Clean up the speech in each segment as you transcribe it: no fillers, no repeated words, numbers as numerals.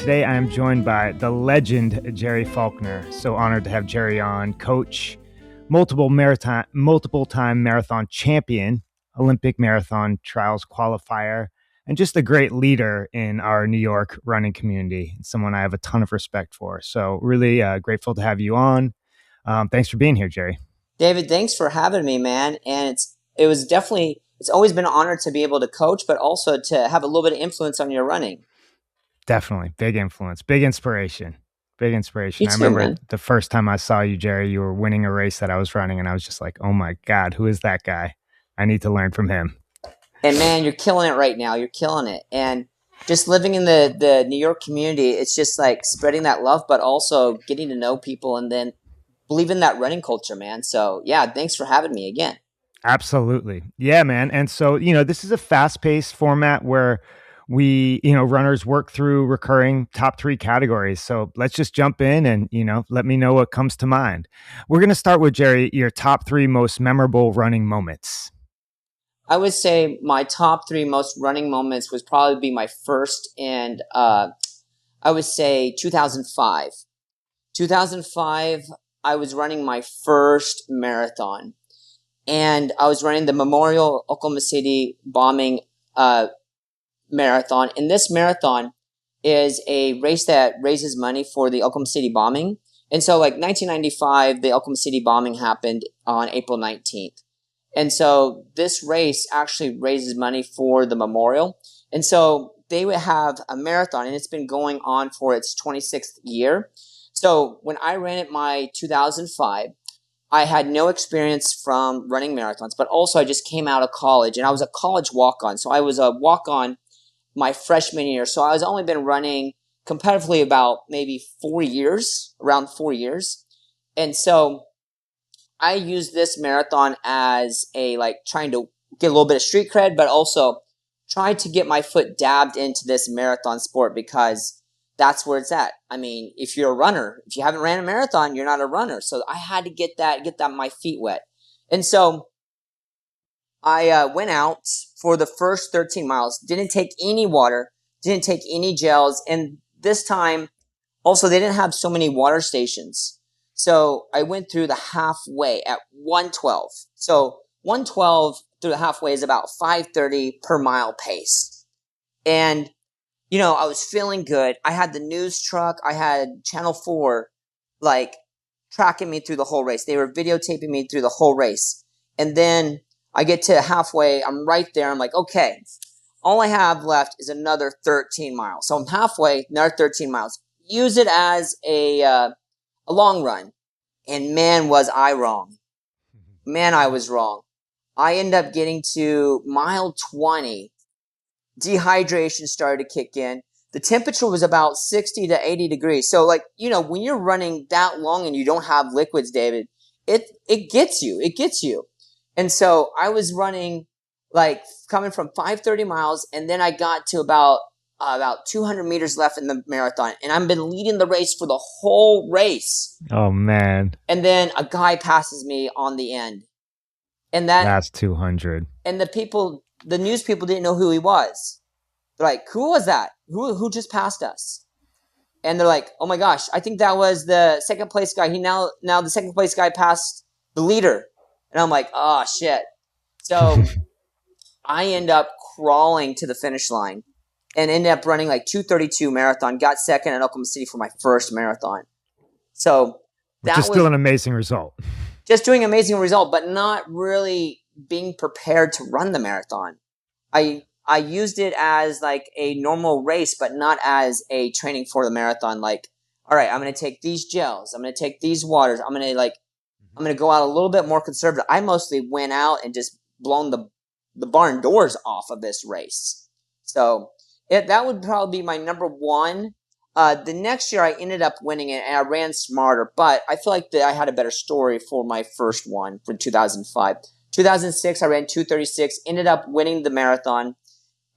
Today I am joined by the legend Jerry Faulkner. So honored to have Jerry on. Coach, multiple time marathon champion, Olympic marathon trials qualifier, and just a great leader in our New York running community. Someone I have a ton of respect for. So really grateful to have you on. Thanks for being here, Jerry. David, thanks for having me, man. And it's always been an honor to be able to coach, but also to have a little bit of influence on your running. Definitely. Big influence, big inspiration. I Too, remember man. the first time I saw you, Jerry, you were winning a race that I was running, and I was just like, oh my God, who is that guy? I need to learn from him. And man, you're killing it right now. You're killing it. And just living in the New York community, it's just like spreading that love, but also getting to know people and then believe in that running culture, man. So yeah, thanks for having me again. Absolutely. Yeah, man. And so, this is a fast-paced format where we, runners work through recurring top 3 categories. So let's just jump in and, let me know what comes to mind. We're going to start with, Jerry, your top 3 most memorable running moments. I would say my top 3 most running moments would probably be my first and I would say 2005. 2005, I was running my first marathon. And I was running the Memorial Oklahoma City bombing marathon. And this marathon is a race that raises money for the Oklahoma City bombing. And so 1995, the Oklahoma City bombing happened on April 19th. And so this race actually raises money for the memorial. And so they would have a marathon, and it's been going on for its 26th year. So when I ran it my 2005, I had no experience from running marathons, but also I just came out of college, and I was a college walk-on. So I was a walk-on my freshman year. So I was only been running competitively about maybe 4 years, around 4 years. And so I used this marathon as a trying to get a little bit of street cred, but also try to get my foot dabbed into this marathon sport because that's where it's at. I mean, if you're a runner, if you haven't ran a marathon, you're not a runner. So I had to get my feet wet. And so I went out for the first 13 miles, didn't take any water, didn't take any gels. And this time, also, they didn't have so many water stations. So I went through the halfway at 112. So 112 through the halfway is about 5:30 per mile pace. And I was feeling good. I had the news truck. I had Channel 4, tracking me through the whole race. They were videotaping me through the whole race. And then I get to halfway. I'm right there. I'm like, okay, all I have left is another 13 miles. So I'm halfway, another 13 miles. Use it as a long run. And man, was I wrong. Man, I was wrong. I ended up getting to mile 20. Dehydration started to kick in. The temperature was about 60 to 80 degrees. So when you're running that long and you don't have liquids, David, it gets you. It gets you. And so I was running coming from 5:30 miles, and then I got to about 200 meters left in the marathon, and I've been leading the race for the whole race. Oh man. And then a guy passes me on the end. And that's 200. And the news people didn't know who he was. They're like, who was that? Who just passed us? And they're like, oh my gosh, I think that was the second place guy. Now the second place guy passed the leader. And I'm like, oh shit. So I end up crawling to the finish line and ended up running 2:32 marathon, got second in Oklahoma City for my first marathon. So which is still an amazing result. Just doing an amazing result, but not really being prepared to run the marathon. I used it as a normal race, but not as a training for the marathon. All right, I'm going to take these gels. I'm going to take these waters. I'm going to go out a little bit more conservative. I mostly went out and just blown the barn doors off of this race. So that would probably be my number one. The next year I ended up winning it and I ran smarter, but I feel like that I had a better story for my first one for 2005. 2006, I ran 2:36, ended up winning the marathon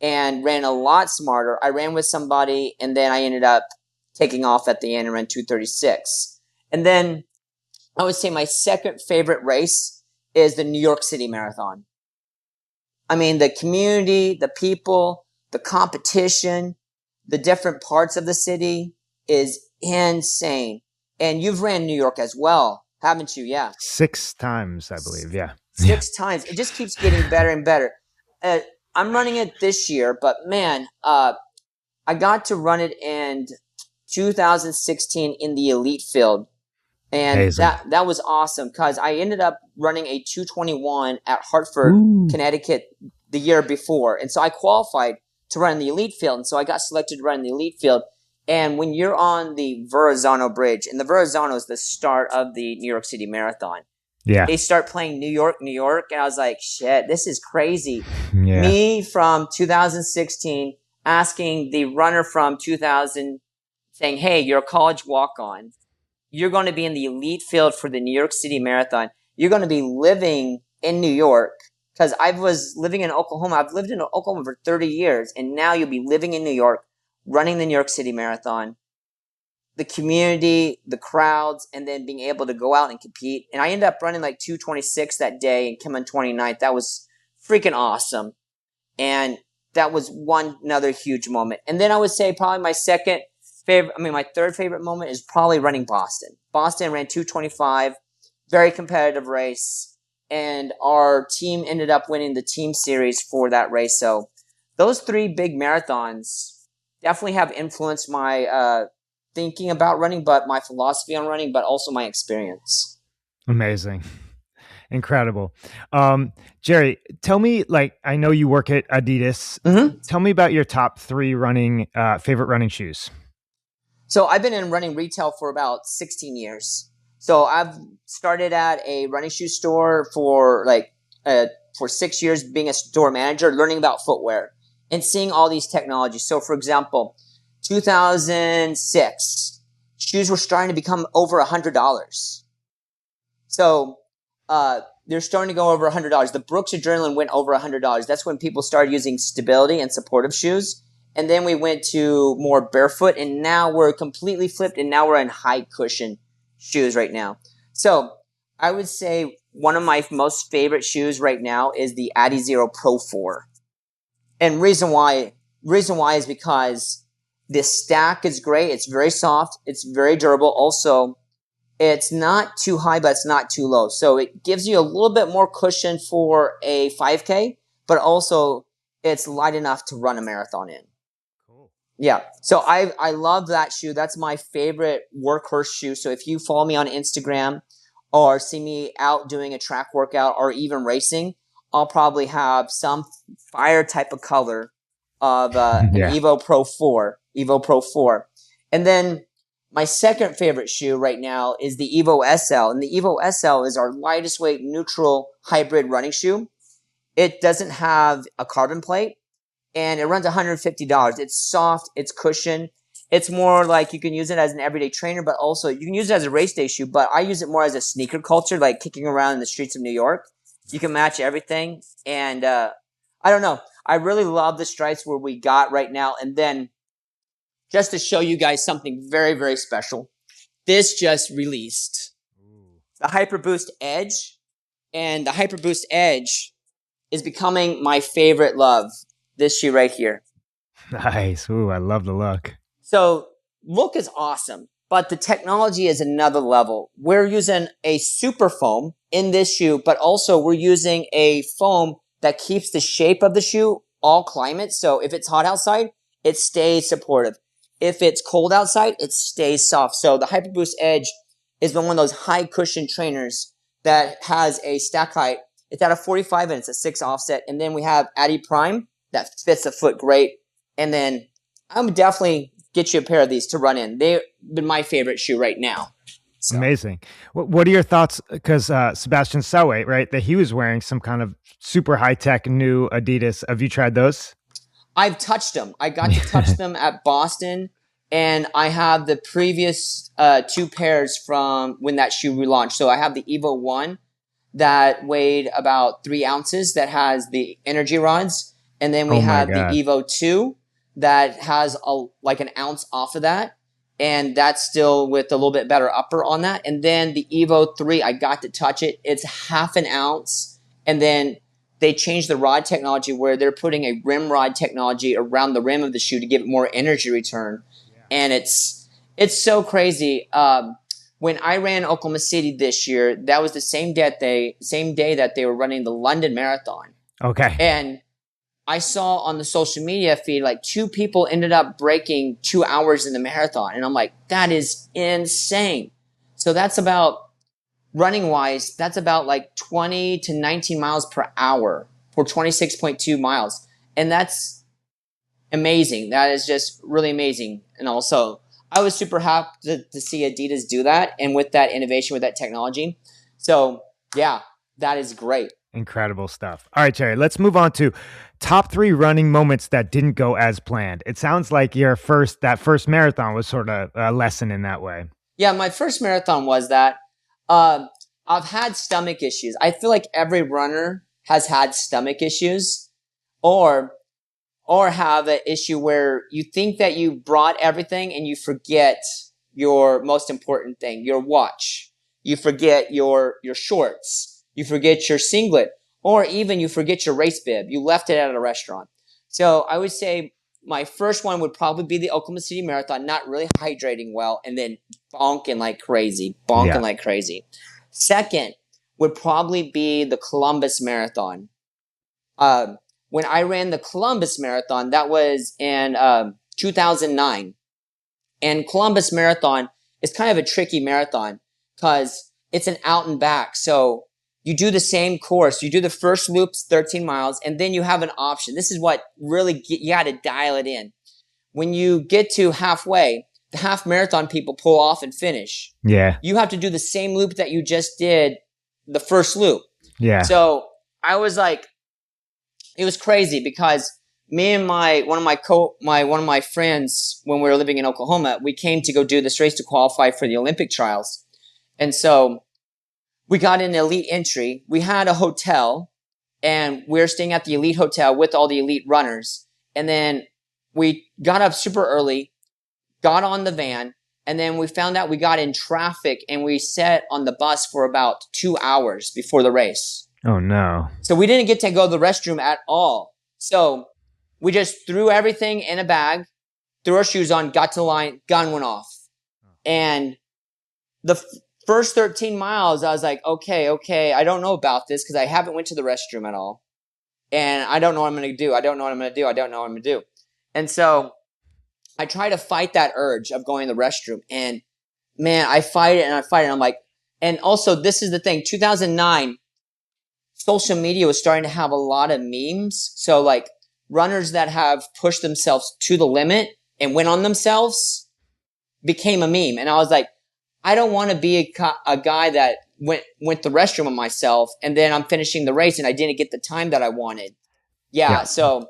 and ran a lot smarter. I ran with somebody and then I ended up taking off at the end and ran 2:36. And then I would say my second favorite race is the New York City Marathon. I mean, the community, the people, the competition, the different parts of the city is insane. And you've ran New York as well, haven't you? Yeah. 6 times, I believe. Yeah. Yeah. 6 times. It just keeps getting better and better. Uh, I'm running it this year, but man, I got to run it in 2016 in the elite field. And Amazing. that was awesome because I ended up running a 221 at Hartford, Ooh. Connecticut the year before. And so I qualified to run in the elite field. And so I got selected to run in the elite field. And when you're on the Verrazano Bridge, and the Verrazano is the start of the New York City Marathon, Yeah. they start playing New York, New York. And I was like, shit, this is crazy. Yeah. Me from 2016 asking the runner from 2000 saying, hey, you're a college walk-on. You're going to be in the elite field for the New York City Marathon. You're going to be living in New York because I was living in Oklahoma. I've lived in Oklahoma for 30 years, and now you'll be living in New York, running the New York City Marathon. The community, the crowds, and then being able to go out and compete. And I ended up running like 226 that day and came on 29th. That was freaking awesome. And that was another huge moment. And then I would say probably my third favorite moment is probably running Boston. Boston ran 225, very competitive race. And our team ended up winning the team series for that race. So those 3 big marathons definitely have influenced my thinking about running, but my philosophy on running, but also my experience. Amazing. Incredible. Jerry, tell me, I know you work at Adidas. Mm-hmm. Tell me about your top 3 favorite running shoes. So I've been in running retail for about 16 years. So I've started at a running shoe store for 6 years being a store manager, learning about footwear and seeing all these technologies. So for example, 2006, shoes were starting to become over $100. So they're starting to go over $100. The Brooks Adrenaline went over $100. That's when people started using stability and supportive shoes. And then we went to more barefoot, and now we're completely flipped, and now we're in high cushion shoes right now. So I would say one of my most favorite shoes right now is the Adizero Pro 4. And reason why is because the stack is great. It's very soft. It's very durable. Also, it's not too high, but it's not too low. So it gives you a little bit more cushion for a 5K, but also it's light enough to run a marathon in. Cool. Yeah. So I love that shoe. That's my favorite workhorse shoe. So if you follow me on Instagram or see me out doing a track workout or even racing, I'll probably have some fire type of color of an Evo Pro 4. And then my second favorite shoe right now is the Evo SL. And the Evo SL is our lightest weight neutral hybrid running shoe. It doesn't have a carbon plate and it runs $150. It's soft. It's cushion. It's more like you can use it as an everyday trainer, but also you can use it as a race day shoe. But I use it more as a sneaker culture, like kicking around in the streets of New York. You can match everything. And I don't know. I really love the stripes where we got right now. And then just to show you guys something very, very special, this just released. The Hyper Boost Edge. And the Hyper Boost Edge is becoming my favorite love. This shoe right here. Nice. Ooh, I love the look. So look is awesome, but the technology is another level. We're using a super foam in this shoe, but also we're using a foam that keeps the shape of the shoe all climate. So if it's hot outside, it stays supportive. If it's cold outside, it stays soft. So the Hyperboost Edge is one of those high cushion trainers that has a stack height. It's at a 45 and it's a 6 offset. And then we have Adi Prime that fits the foot great. And then I'm definitely get you a pair of these to run in. They've been my favorite shoe right now. So. Amazing. What are your thoughts? Because Sebastian Sawe, right, that he was wearing some kind of super high-tech new Adidas. Have you tried those? I've touched them. I got to touch them at Boston, and I have the previous 2 pairs from when that shoe relaunched. So I have the Ep.1 that weighed about 3 ounces that has the energy rods, and then we have the Evo 2 that has like an ounce off of that. And that's still with a little bit better upper on that. And then the Evo 3, I got to touch it. It's half an ounce. And then they changed the rod technology where they're putting a rim rod technology around the rim of the shoe to give it more energy return. Yeah. And it's so crazy. When I ran Oklahoma City this year, that was the same day that they were running the London Marathon. Okay. And I saw on the social media feed, like 2 people ended up breaking 2 hours in the marathon. And I'm like, that is insane. So that's about, running wise, that's about like 20 to 19 miles per hour for 26.2 miles. And that's amazing. That is just really amazing. And also, I was super happy to see Adidas do that. And with that innovation, with that technology. So yeah, that is great. Incredible stuff. All right, Jerry, let's move on to top 3 running moments that didn't go as planned. It sounds like that first marathon was sort of a lesson in that way. Yeah, my first marathon was that. I've had stomach issues. I feel like every runner has had stomach issues or have an issue where you think that you brought everything and you forget your most important thing, your watch. You forget your shorts. You forget your singlet, or even you forget your race bib. You left it at a restaurant. So I would say my first one would probably be the Oklahoma City Marathon, not really hydrating well, and then bonking like crazy. Second would probably be the Columbus Marathon. When I ran the Columbus Marathon, that was in 2009. And Columbus Marathon is kind of a tricky marathon because it's an out and back. So you do the same course. You do the first loops, 13 miles, and then you have an option. This is what really you got to dial it in. When you get to halfway, the half marathon people pull off and finish. Yeah. You have to do the same loop that you just did the first loop. Yeah. So I was like, it was crazy because me and one of my friends, when we were living in Oklahoma, we came to go do this race to qualify for the Olympic trials. And so we got an elite entry. We had a hotel and we were staying at the elite hotel with all the elite runners. And then we got up super early, got on the van, and then we found out we got in traffic and we sat on the bus for about 2 hours before the race. Oh, no. So we didn't get to go to the restroom at all. So we just threw everything in a bag, threw our shoes on, got to the line, gun went off. And the first 13 miles, I was like, okay, I don't know about this because I haven't went to the restroom at all. And I don't know what I'm going to do. And so I try to fight that urge of going to the restroom. And man, I fight it. And I'm like, and also this is the thing, 2009, social media was starting to have a lot of memes. So like runners that have pushed themselves to the limit and went on themselves became a meme. And I was like, I don't want to be a guy that went the restroom on myself and then I'm finishing the race and I didn't get the time that I wanted. Yeah. So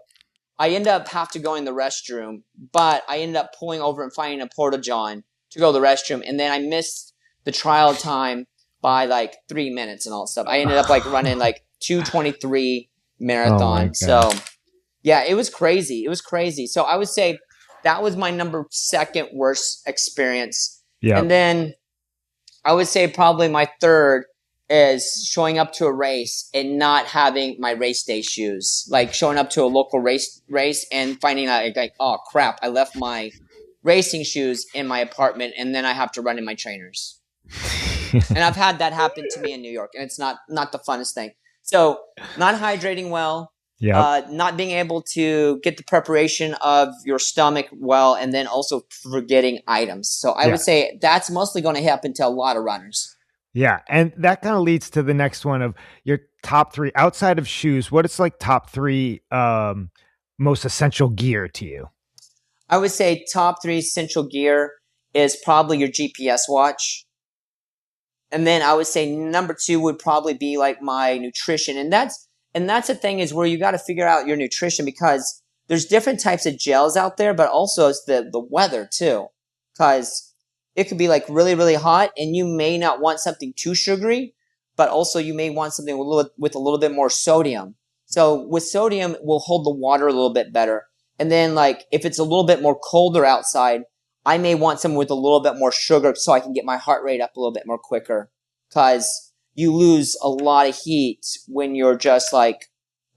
I ended up have to go in the restroom, but I ended up pulling over and finding a porta john to go to the restroom. And then I missed the trial time by like 3 minutes and all that stuff. I ended up like running like 2:23 marathon. So yeah, it was crazy. So I would say that was my second worst experience. Yeah. And then I would say probably my third is showing up to a race and not having my race day shoes. Like showing up to a local race and finding out like, oh crap, I left my racing shoes in my apartment and then I have to run in my trainers. And I've had that happen to me in New York and it's not the funnest thing. So not hydrating well, not being able to get the preparation of your stomach well, and then also forgetting items. So I would say that's mostly going to happen to a lot of runners. Yeah. And that kind of leads to the next one of your top 3 outside of shoes. What is like top 3 most essential gear to you? I would say top 3 essential gear is probably your GPS watch. And then I would say number 2 would probably be like my nutrition. And that's the thing is where you got to figure out your nutrition because there's different types of gels out there, but also it's the weather too. Because it could be like really, really hot and you may not want something too sugary, but also you may want something with a little bit more sodium. So with sodium, we'll hold the water a little bit better. And then like if it's a little bit more colder outside, I may want something with a little bit more sugar so I can get my heart rate up a little bit more quicker. Because you lose a lot of heat when you're just like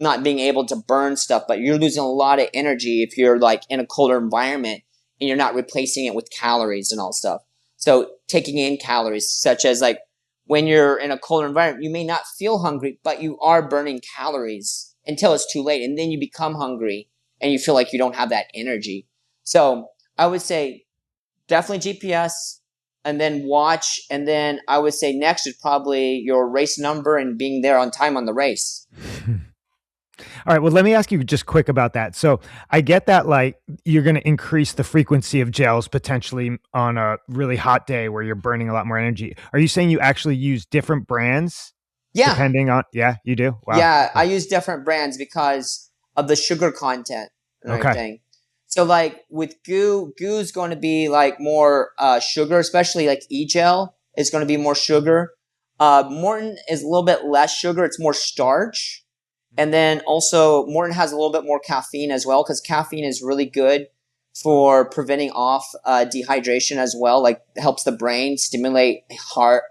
not being able to burn stuff, but you're losing a lot of energy if you're like in a colder environment and you're not replacing it with calories and all stuff. So taking in calories, such as like when you're in a colder environment, you may not feel hungry, but you are burning calories until it's too late. And then you become hungry and you feel like you don't have that energy. So I would say definitely GPS and then watch. And then I would say next is probably your race number and being there on time on the race. All right. Well, let me ask you just quick about that. So I get that like you're going to increase the frequency of gels potentially on a really hot day where you're burning a lot more energy. Are you saying you actually use different brands? Yeah. Depending on, yeah, you do? Wow. Yeah. I use different brands because of the sugar content and everything. So like with goo's going to be like more sugar, especially like e-gel is going to be more sugar. Morton is a little bit less sugar. It's more starch. And then also Morton has a little bit more caffeine as well, because caffeine is really good for preventing off dehydration as well. Like helps the brain stimulate hot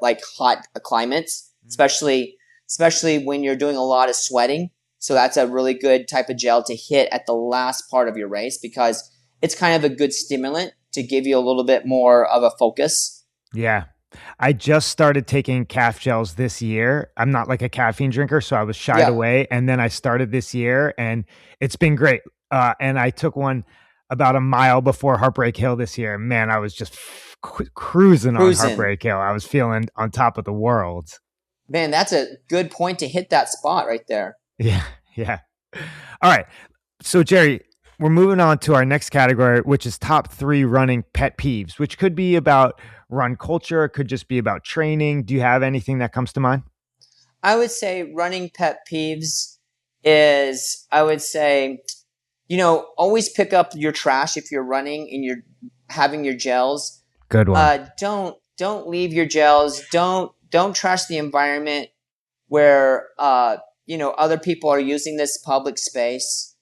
climates, especially when you're doing a lot of sweating. So that's a really good type of gel to hit at the last part of your race because it's kind of a good stimulant to give you a little bit more of a focus. Yeah. I just started taking calf gels this year. I'm not like a caffeine drinker, so I was shied away. And then I started this year and it's been great. And I took one about a mile before Heartbreak Hill this year. Man, I was just cruising on Heartbreak Hill. I was feeling on top of the world. Man, that's a good point to hit that spot right there. Yeah. Yeah. All right. So Jerry, we're moving on to our next category, which is top 3 running pet peeves, which could be about run culture. It could just be about training. Do you have anything that comes to mind? I would say running pet peeves is, I would say, always pick up your trash if you're running and you're having your gels. Good one. Don't leave your gels. Don't trash the environment where other people are using this public space.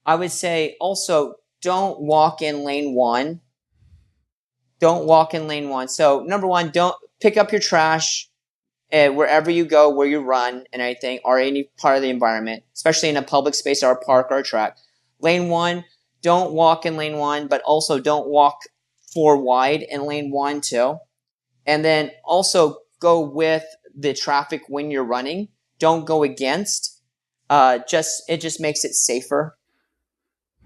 I would say also don't walk in lane 1. Don't walk in lane 1. So number 1, don't pick up your trash wherever you go, where you run and anything, or any part of the environment, especially in a public space or a park or a track. Lane 1, don't walk in lane 1, but also don't walk 4 wide in lane 1 too. And then also go with the traffic when you're running. Don't go against. It just makes it safer.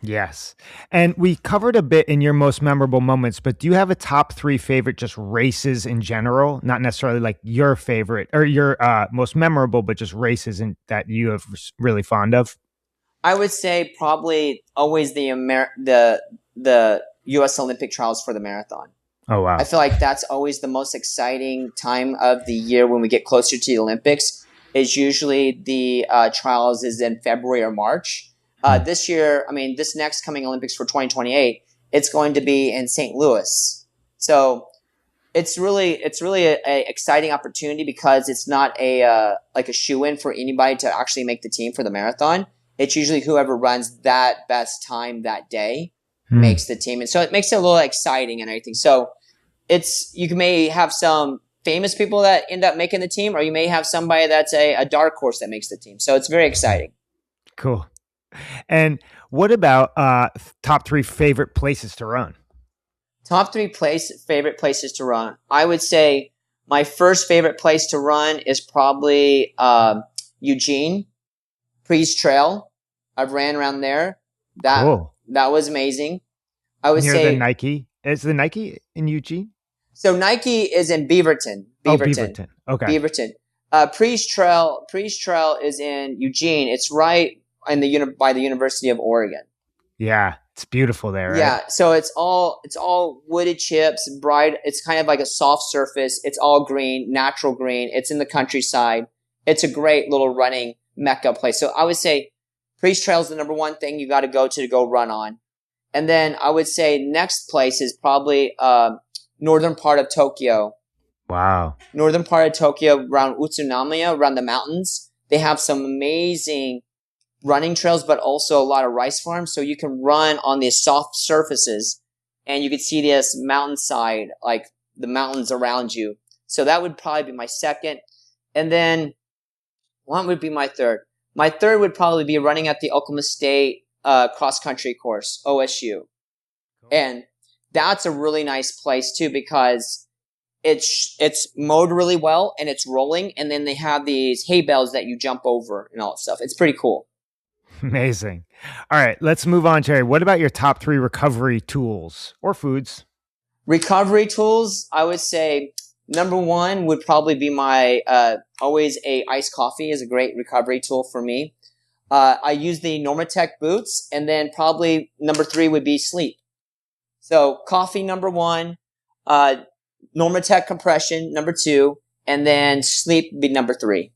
Yes. And we covered a bit in your most memorable moments, but do you have a top 3 favorite just races in general? Not necessarily like your favorite or your most memorable, but just races that you have really fond of? I would say probably always the U.S. Olympic trials for the marathon. Oh, wow. I feel like that's always the most exciting time of the year when we get closer to the Olympics. Is usually the trials is in February or March. This year, this next coming Olympics for 2028, it's going to be in St. Louis. So it's really a exciting opportunity because it's not a shoe-in for anybody to actually make the team for the marathon. It's usually whoever runs that best time that day makes the team. And so it makes it a little exciting and everything. So you may have some famous people that end up making the team, or you may have somebody that's a dark horse that makes the team. So it's very exciting. Cool. And what about top 3 favorite places to run? Top 3 favorite places to run. I would say my first favorite place to run is probably Eugene, Priest Trail. I've ran around there. That was amazing. I would say the Nike. Is the Nike in Eugene? So Nike is in Beaverton. Beaverton. Okay. Beaverton. Priest Trail is in Eugene. It's right by the University of Oregon. Yeah, it's beautiful there, right? Yeah, so it's all wooded chips, bright. It's kind of like a soft surface. It's all green, natural green. It's in the countryside. It's a great little running mecca place. So I would say Priest Trail is the number 1 thing you got to go run on. And then I would say next place is probably northern part of Tokyo. Wow. Northern part of Tokyo, around Utsunomiya, around the mountains. They have some amazing running trails, but also a lot of rice farms. So you can run on these soft surfaces and you can see this mountainside, like the mountains around you. So that would probably be my second. And then what would be my third? My third would probably be running at the Oklahoma State cross country course, OSU. And that's a really nice place too, because it's mowed really well and it's rolling. And then they have these hay bales that you jump over and all that stuff. It's pretty cool. Amazing. All right, let's move on, Jerry. What about your top 3 recovery tools or foods? Recovery tools, I would say number 1 would probably be my always a iced coffee is a great recovery tool for me. I use the Normatec boots, and then probably number 3 would be sleep. So coffee number 1, Normatec compression number 2, and then sleep would be number 3.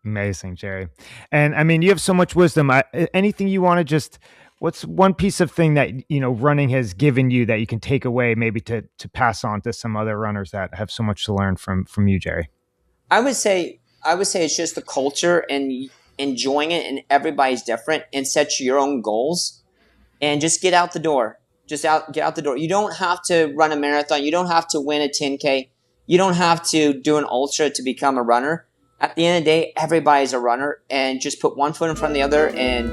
Amazing, Jerry. And I mean, you have so much wisdom. Anything you want to just, what's one piece of thing that, running has given you that you can take away maybe to pass on to some other runners that have so much to learn from you, Jerry? I would say it's just the culture and enjoying it, and everybody's different, and set your own goals and just get out the door. Get out the door. You don't have to run a marathon. You don't have to win a 10K. You don't have to do an ultra to become a runner. At the end of the day, everybody's a runner, and just put one foot in front of the other, and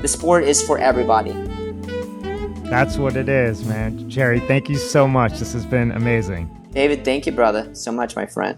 the sport is for everybody. That's what it is, man. Jerry, thank you so much. This has been amazing. David, thank you, brother, so much, my friend.